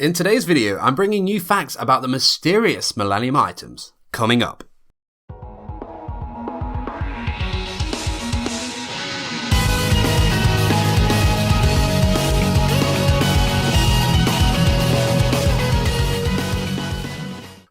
In today's video, I'm bringing you facts about the mysterious Millennium items. Coming up.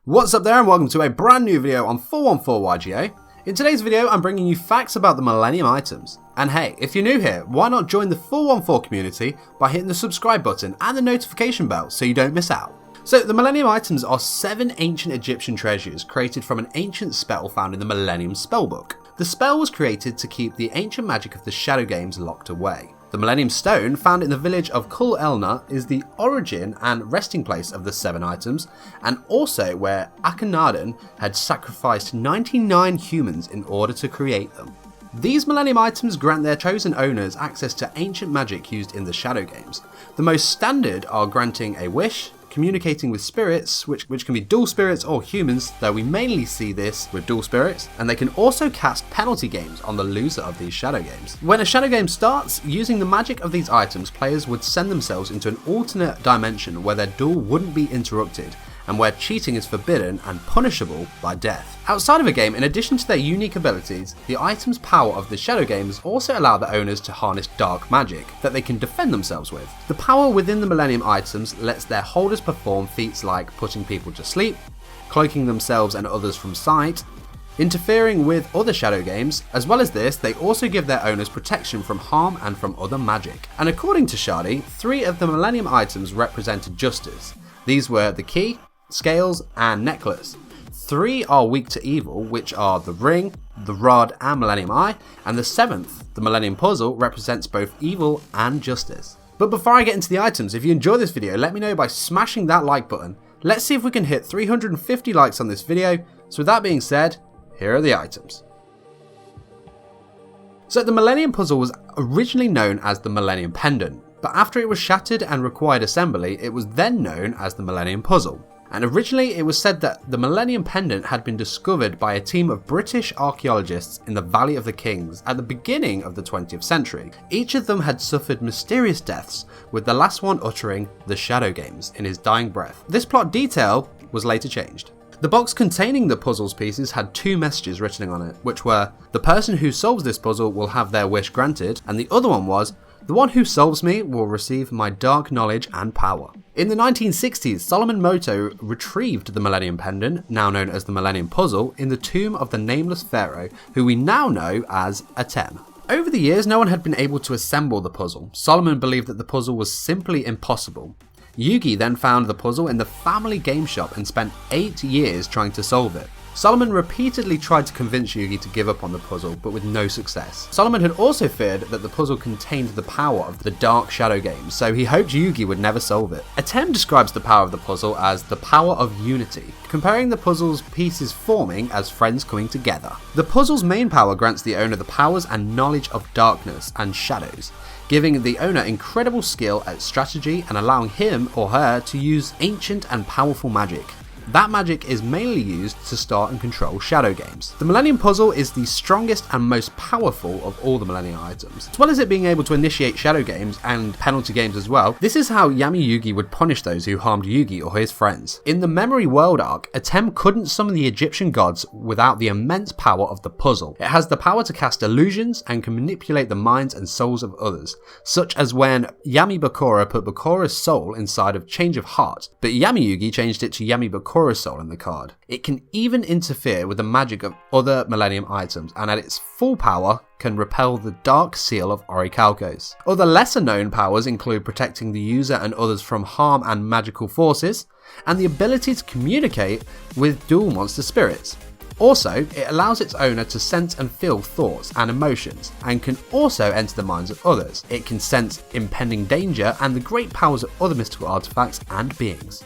What's up there and welcome to a brand new video on 414 yugioh. In today's video, I'm bringing you facts about the Millennium items. And hey, if you're new here, why not join the 414 community by hitting the subscribe button and the notification bell so you don't miss out. So the Millennium items are 7 ancient Egyptian treasures created from an ancient spell found in the Millennium Spellbook. The spell was created to keep the ancient magic of the Shadow Games locked away. The Millennium Stone, found in the village of Kul Elna, is the origin and resting place of the 7 items, and also where Akhenaten had sacrificed 99 humans in order to create them. These Millennium items grant their chosen owners access to ancient magic used in the Shadow Games. The most standard are granting a wish, communicating with spirits, which can be dual spirits or humans, though we mainly see this with dual spirits, and they can also cast penalty games on the loser of these Shadow Games. When a Shadow Game starts, using the magic of these items, players would send themselves into an alternate dimension where their duel wouldn't be interrupted, and where cheating is forbidden and punishable by death. Outside of a game, in addition to their unique abilities, the items' power of the Shadow Games also allow the owners to harness dark magic that they can defend themselves with. The power within the Millennium items lets their holders perform feats like putting people to sleep, cloaking themselves and others from sight, interfering with other Shadow Games. As well as this, they also give their owners protection from harm and from other magic. And according to Shadi, 3 of the Millennium items represented justice. These were the Key, Scales and Necklace. 3 are weak to evil, which are the Ring, the Rod and Millennium Eye, and the 7th, the Millennium Puzzle, represents both evil and justice. But before I get into the items, if you enjoy this video, let me know by smashing that like button. Let's see if we can hit 350 likes on this video. So with that being said, here are the items. So the Millennium Puzzle was originally known as the Millennium Pendant, but after it was shattered and required assembly, it was then known as the Millennium Puzzle. And originally it was said that the Millennium Pendant had been discovered by a team of British archaeologists in the Valley of the Kings at the beginning of the 20th century. Each of them had suffered mysterious deaths, with the last one uttering the Shadow Games in his dying breath. This plot detail was later changed. The box containing the puzzle's pieces had 2 messages written on it, which were, the person who solves this puzzle will have their wish granted, and the other one was, the one who solves me will receive my dark knowledge and power. In the 1960s, Solomon Moto retrieved the Millennium Pendant, now known as the Millennium Puzzle, in the tomb of the nameless pharaoh, who we now know as Atem. Over the years, no one had been able to assemble the puzzle. Solomon believed that the puzzle was simply impossible. Yugi then found the puzzle in the family game shop and spent 8 years trying to solve it. Solomon repeatedly tried to convince Yugi to give up on the puzzle, but with no success. Solomon had also feared that the puzzle contained the power of the Dark Shadow Games, so he hoped Yugi would never solve it. Atem describes the power of the puzzle as the power of unity, comparing the puzzle's pieces forming as friends coming together. The puzzle's main power grants the owner the powers and knowledge of darkness and shadows, giving the owner incredible skill at strategy and allowing him or her to use ancient and powerful magic. That magic is mainly used to start and control Shadow Games. The Millennium Puzzle is the strongest and most powerful of all the Millennium items. As well as it being able to initiate Shadow Games and penalty games as well, this is how Yami Yugi would punish those who harmed Yugi or his friends. In the Memory World arc, Atem couldn't summon the Egyptian gods without the immense power of the puzzle. It has the power to cast illusions and can manipulate the minds and souls of others, such as when Yami Bakura put Bakura's soul inside of Change of Heart, but Yami Yugi changed it to Yami Bakura soul in the card. It can even interfere with the magic of other Millennium items, and at its full power can repel the dark seal of Orichalcos. Other lesser known powers include protecting the user and others from harm and magical forces, and the ability to communicate with dual monster spirits. Also, it allows its owner to sense and feel thoughts and emotions, and can also enter the minds of others. It can sense impending danger and the great powers of other mystical artifacts and beings.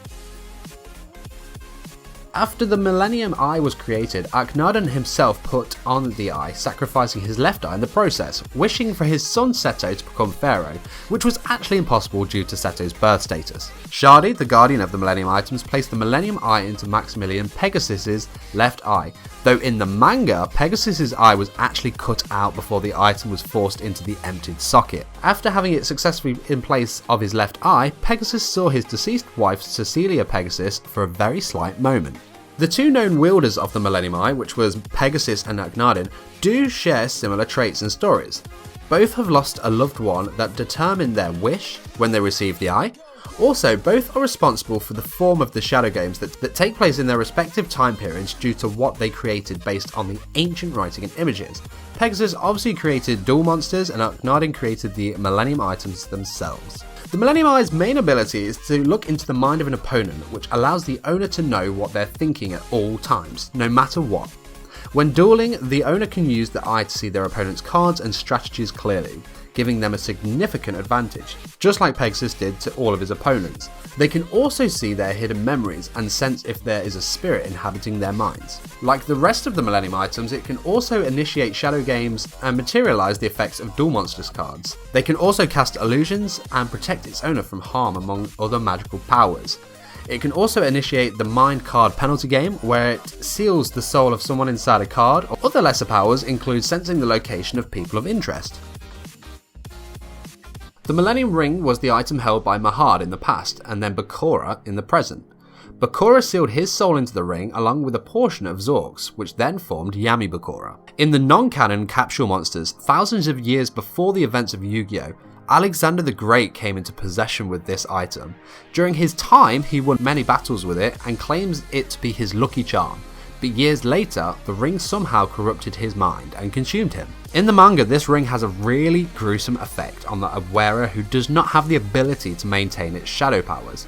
After the Millennium Eye was created, Akhenaten himself put on the eye, sacrificing his left eye in the process, wishing for his son Seto to become pharaoh, which was actually impossible due to Seto's birth status. Shadi, the guardian of the Millennium items, placed the Millennium Eye into Maximilian Pegasus's left eye, though in the manga, Pegasus's eye was actually cut out before the item was forced into the emptied socket, After having it successfully in place of his left eye, Pegasus saw his deceased wife Cecilia Pegasus for a very slight moment. The two known wielders of the Millennium Eye, which was Pegasus and Akhenaten, do share similar traits and stories. Both have lost a loved one that determined their wish when they received the eye. Also, both are responsible for the form of the shadow games that take place in their respective time periods due to what they created based on the ancient writing and images. Pegasus obviously created duel monsters and Akhenaten created the Millennium items themselves. The Millennium Eye's main ability is to look into the mind of an opponent, which allows the owner to know what they're thinking at all times, no matter what. When dueling, the owner can use the eye to see their opponent's cards and strategies clearly, giving them a significant advantage, just like Pegasus did to all of his opponents. They can also see their hidden memories and sense if there is a spirit inhabiting their minds. Like the rest of the Millennium items, it can also initiate shadow games and materialize the effects of duel monsters cards. They can also cast illusions and protect its owner from harm among other magical powers. It can also initiate the Mind Card penalty game, where it seals the soul of someone inside a card. Other lesser powers include sensing the location of people of interest. The Millennium Ring was the item held by Mahad in the past, and then Bakura in the present. Bakura sealed his soul into the ring along with a portion of Zork's, which then formed Yami Bakura. In the non-canon Capsule Monsters, thousands of years before the events of Yu-Gi-Oh!, Alexander the Great came into possession with this item. During his time, he won many battles with it and claims it to be his lucky charm. But years later, the ring somehow corrupted his mind and consumed him. In the manga, this ring has a really gruesome effect on the wearer who does not have the ability to maintain its shadow powers.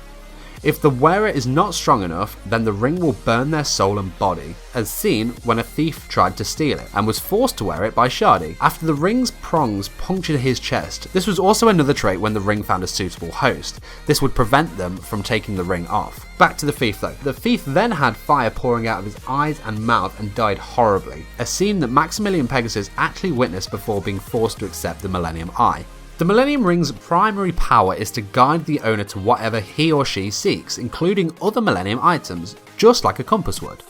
If the wearer is not strong enough, then the ring will burn their soul and body, as seen when a thief tried to steal it and was forced to wear it by Shadi. After the ring's prongs punctured his chest, this was also another trait when the ring found a suitable host. This would prevent them from taking the ring off. Back to the thief though. The thief then had fire pouring out of his eyes and mouth and died horribly, a scene that Maximilian Pegasus actually witnessed before being forced to accept the Millennium Eye. The Millennium Ring's primary power is to guide the owner to whatever he or she seeks, including other Millennium items, just like a compass would.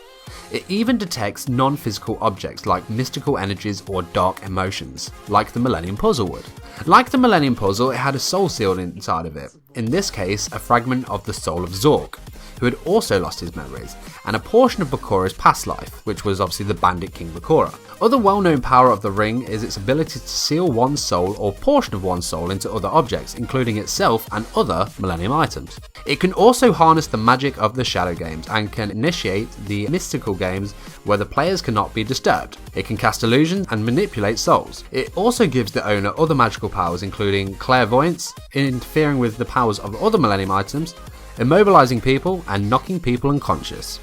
It even detects non-physical objects like mystical energies or dark emotions, like the Millennium Puzzle would. Like the Millennium Puzzle, it had a soul sealed inside of it, in this case a fragment of the soul of Zork, who had also lost his memories, and a portion of Bakura's past life, which was obviously the Bandit King Bakura. Other well-known power of the ring is its ability to seal one's soul or portion of one's soul into other objects, including itself and other Millennium items. It can also harness the magic of the shadow games and can initiate the mystical games where the players cannot be disturbed. It can cast illusions and manipulate souls. It also gives the owner other magical powers, including clairvoyance, interfering with the powers of other Millennium items, immobilizing people, and knocking people unconscious.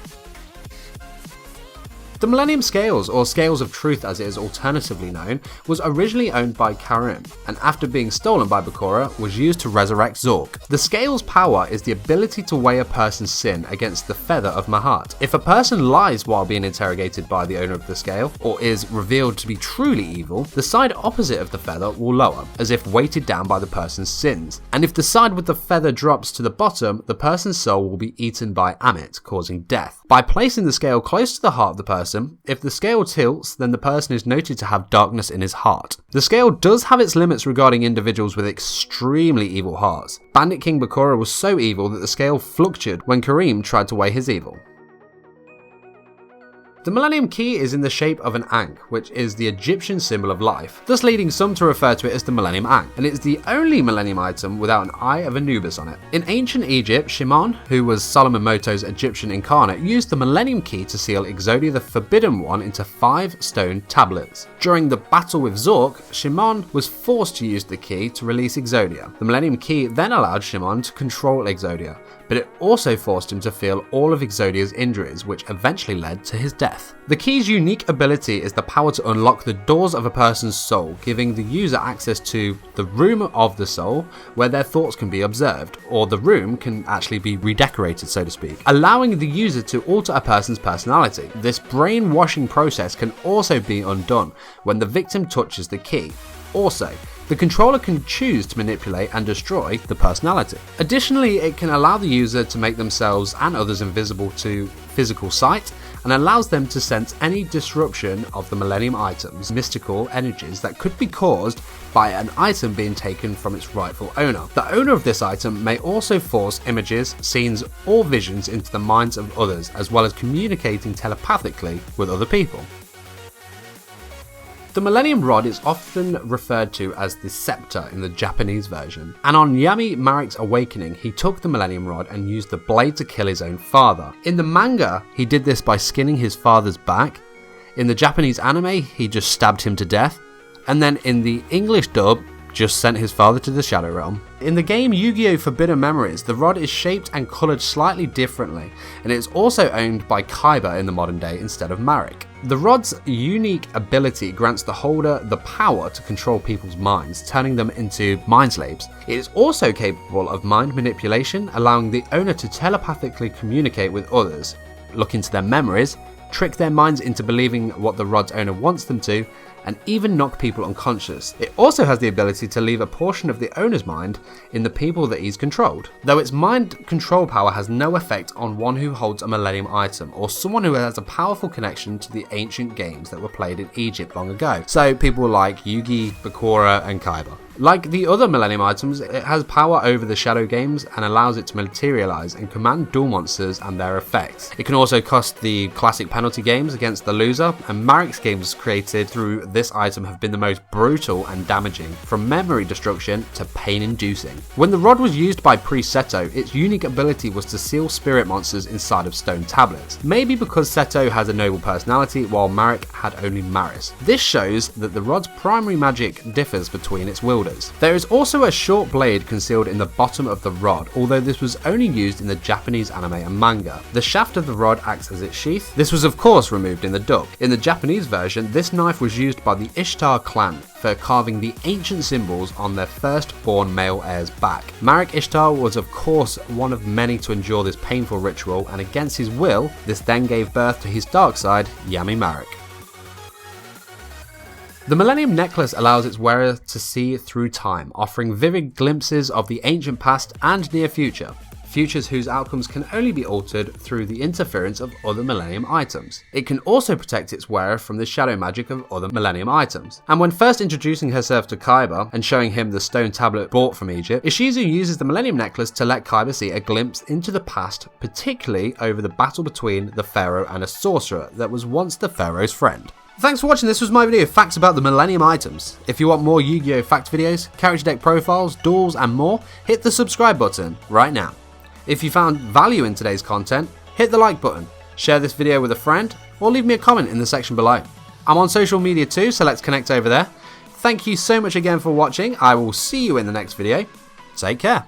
The Millennium Scales, or Scales of Truth as it is alternatively known, was originally owned by Karim, and after being stolen by Bakura, was used to resurrect Zork. The Scales' power is the ability to weigh a person's sin against the feather of Mahat. If a person lies while being interrogated by the owner of the scale, or is revealed to be truly evil, the side opposite of the feather will lower, as if weighted down by the person's sins. And if the side with the feather drops to the bottom, the person's soul will be eaten by Amit, causing death. By placing the scale close to the heart of the person, if the scale tilts, then the person is noted to have darkness in his heart. The scale does have its limits regarding individuals with extremely evil hearts. Bandit King Bakura was so evil that the scale fluctuated when Karim tried to weigh his evil. The Millennium Key is in the shape of an Ankh, which is the Egyptian symbol of life, thus leading some to refer to it as the Millennium Ankh, and it is the only Millennium item without an eye of Anubis on it. In ancient Egypt, Shimon, who was Solomon Moto's Egyptian incarnate, used the Millennium Key to seal Exodia the Forbidden One into 5 stone tablets. During the battle with Zork, Shimon was forced to use the key to release Exodia. The Millennium Key then allowed Shimon to control Exodia, but it also forced him to feel all of Exodia's injuries, which eventually led to his death. The key's unique ability is the power to unlock the doors of a person's soul, giving the user access to the room of the soul where their thoughts can be observed, or the room can actually be redecorated, so to speak, allowing the user to alter a person's personality. This brainwashing process can also be undone when the victim touches the key. Also, the controller can choose to manipulate and destroy the personality. Additionally, it can allow the user to make themselves and others invisible to physical sight, and allows them to sense any disruption of the Millennium items, mystical energies that could be caused by an item being taken from its rightful owner. The owner of this item may also force images, scenes, or visions into the minds of others, as well as communicating telepathically with other people. The Millennium Rod is often referred to as the scepter in the Japanese version, and on Yami Marik's awakening, he took the Millennium Rod and used the blade to kill his own father. In the manga, he did this by skinning his father's back. In the Japanese anime, he just stabbed him to death, and then in the English dub, just sent his father to the Shadow Realm. In the game Yu-Gi-Oh! Forbidden Memories, the rod is shaped and coloured slightly differently, and it is also owned by Kaiba in the modern day instead of Marik. The rod's unique ability grants the holder the power to control people's minds, turning them into mind slaves. It is also capable of mind manipulation, allowing the owner to telepathically communicate with others, look into their memories, trick their minds into believing what the rod's owner wants them to, and even knock people unconscious. It also has the ability to leave a portion of the owner's mind in the people that he's controlled. Though its mind control power has no effect on one who holds a Millennium item, or someone who has a powerful connection to the ancient games that were played in Egypt long ago. So people like Yugi, Bakura, and Kaiba. Like the other Millennium items, it has power over the Shadow games and allows it to materialize and command duel monsters and their effects. It can also cost the classic penalty games against the loser, and Marik's games created through this item have been the most brutal and damaging, from memory destruction to pain-inducing. When the rod was used by Priest Seto, its unique ability was to seal spirit monsters inside of stone tablets, maybe because Seto has a noble personality while Marik had only Maris. This shows that the rod's primary magic differs between its wielders. There is also a short blade concealed in the bottom of the rod, although this was only used in the Japanese anime and manga. The shaft of the rod acts as its sheath. This was of course removed in the dub. In the Japanese version, this knife was used by the Ishtar clan for carving the ancient symbols on their firstborn male heir's back. Marik Ishtar was of course one of many to endure this painful ritual, and against his will, this then gave birth to his dark side, Yami Marik. The Millennium Necklace allows its wearer to see through time, offering vivid glimpses of the ancient past and near future, futures whose outcomes can only be altered through the interference of other Millennium items. It can also protect its wearer from the shadow magic of other Millennium items. And when first introducing herself to Kaiba and showing him the stone tablet brought from Egypt, Ishizu uses the Millennium Necklace to let Kaiba see a glimpse into the past, particularly over the battle between the Pharaoh and a sorcerer that was once the Pharaoh's friend. Thanks for watching. This was my video of facts about the Millennium items. If you want more Yu-Gi-Oh! Fact videos, character deck profiles, duels and more, hit the subscribe button right now. If you found value in today's content, hit the like button, share this video with a friend, or leave me a comment in the section below. I'm on social media too, so let's connect over there. Thank you so much again for watching. I will see you in the next video. Take care.